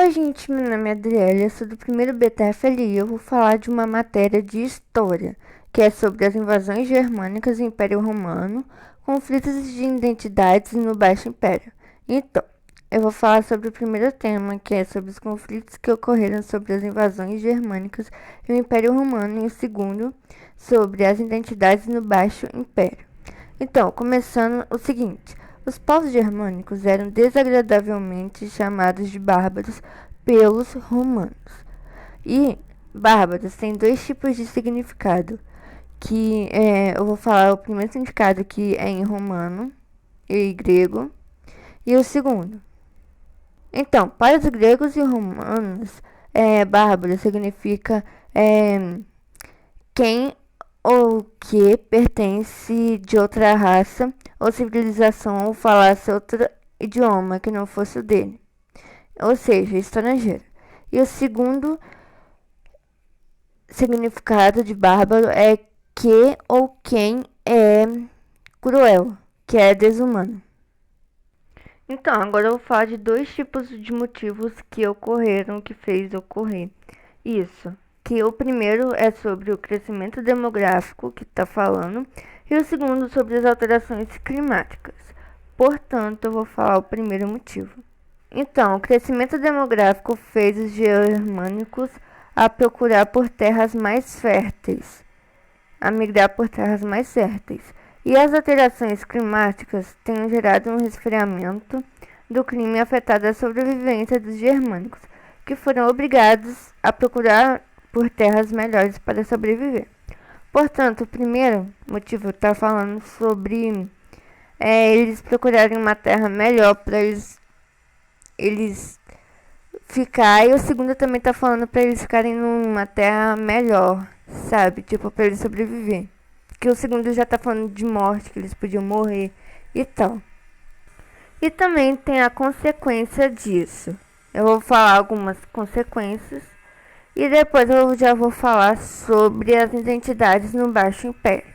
Oi, gente, meu nome é Adriele, eu sou do primeiro BTFL e eu vou falar de uma matéria de história, que é sobre as invasões germânicas do Império Romano, conflitos de identidades no Baixo Império. Então, eu vou falar sobre o primeiro tema, que é sobre os conflitos que ocorreram sobre as invasões germânicas e o Império Romano, e o segundo, sobre as identidades no Baixo Império. Então, começando o seguinte. Os povos germânicos eram desagradavelmente chamados de bárbaros pelos romanos. E bárbaros tem dois tipos de significado, eu vou falar o primeiro significado que é em romano e grego, e o segundo. Então, para os gregos e romanos, bárbaro significa quem ou que pertence de outra raça ou civilização ou falasse outro idioma que não fosse o dele, ou seja, estrangeiro. E o segundo significado de bárbaro é que ou quem é cruel, que é desumano. Então, agora eu vou falar de dois tipos de motivos que ocorreram, que fez ocorrer isso. Que o primeiro é sobre o crescimento demográfico, que está falando, e o segundo sobre as alterações climáticas. Portanto, eu vou falar o primeiro motivo. Então, o crescimento demográfico fez os germânicos a procurar por terras mais férteis, a migrar por terras mais férteis. E as alterações climáticas têm gerado um resfriamento do clima e afetado a sobrevivência dos germânicos, que foram obrigados a procurar por terras melhores para sobreviver. Portanto, o primeiro motivo está falando sobre eles procurarem uma terra melhor para eles ficar, e o segundo também está falando para eles ficarem numa terra melhor, sabe? Tipo, para eles sobreviver. Que o segundo já tá falando de morte, que eles podiam morrer e tal. E também tem a consequência disso. Eu vou falar algumas consequências e depois eu já vou falar sobre as identidades no Baixo Império.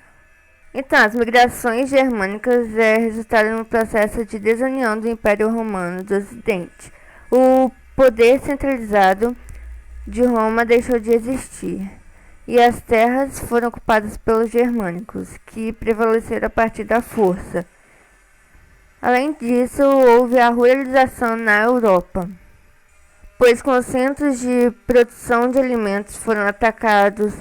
Então, as migrações germânicas resultaram no processo de desunião do Império Romano do Ocidente. O poder centralizado de Roma deixou de existir e as terras foram ocupadas pelos germânicos, que prevaleceram a partir da força. Além disso, houve a ruralização na Europa, pois com centros de produção de alimentos foram atacados,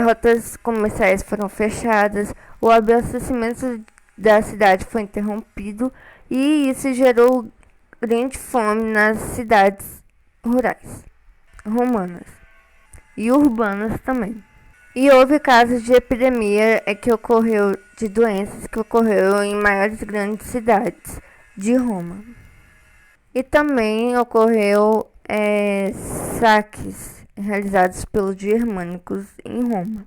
rotas comerciais foram fechadas, o abastecimento da cidade foi interrompido e isso gerou grande fome nas cidades rurais romanas e urbanas também. E houve casos de epidemia que ocorreu de doenças que ocorreu em maiores grandes cidades de Roma. E também ocorreu saques realizados pelos germânicos em Roma.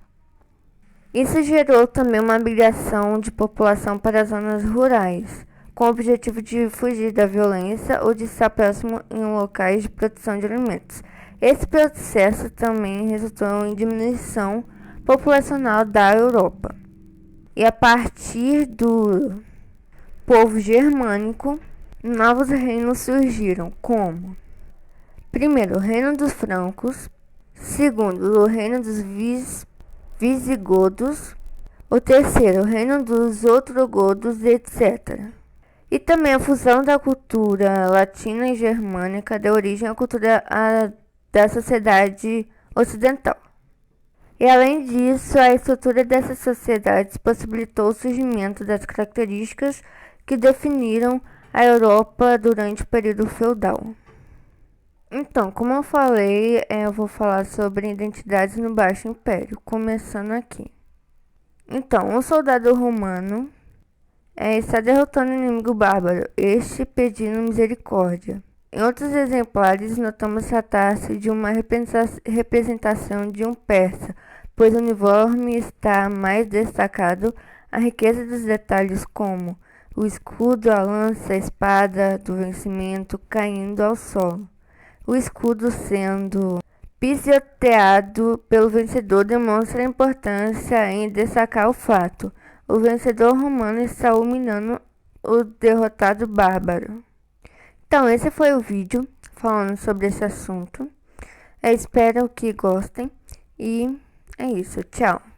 Isso gerou também uma migração de população para as zonas rurais, com o objetivo de fugir da violência ou de estar próximo em locais de produção de alimentos. Esse processo também resultou em diminuição populacional da Europa. E a partir do povo germânico, novos reinos surgiram, como: primeiro, o reino dos francos; segundo, o reino dos visigodos; o terceiro, o reino dos ostrogodos, etc. E também a fusão da cultura latina e germânica deu origem à cultura da sociedade ocidental. E além disso, a estrutura dessas sociedades possibilitou o surgimento das características que definiram a Europa durante o período feudal. Então, como eu falei, eu vou falar sobre identidades no Baixo Império, começando aqui. Então, um soldado romano está derrotando o inimigo bárbaro, este pedindo misericórdia. Em outros exemplares, notamos tratar-se de uma representação de um persa, pois o uniforme está mais destacado a riqueza dos detalhes, como o escudo, a lança, a espada do vencimento caindo ao solo. O escudo sendo pisoteado pelo vencedor demonstra a importância em destacar o fato: o vencedor romano está humilhando o derrotado bárbaro. Então, esse foi o vídeo. falando sobre esse assunto. Eu espero que gostem e é isso. Tchau.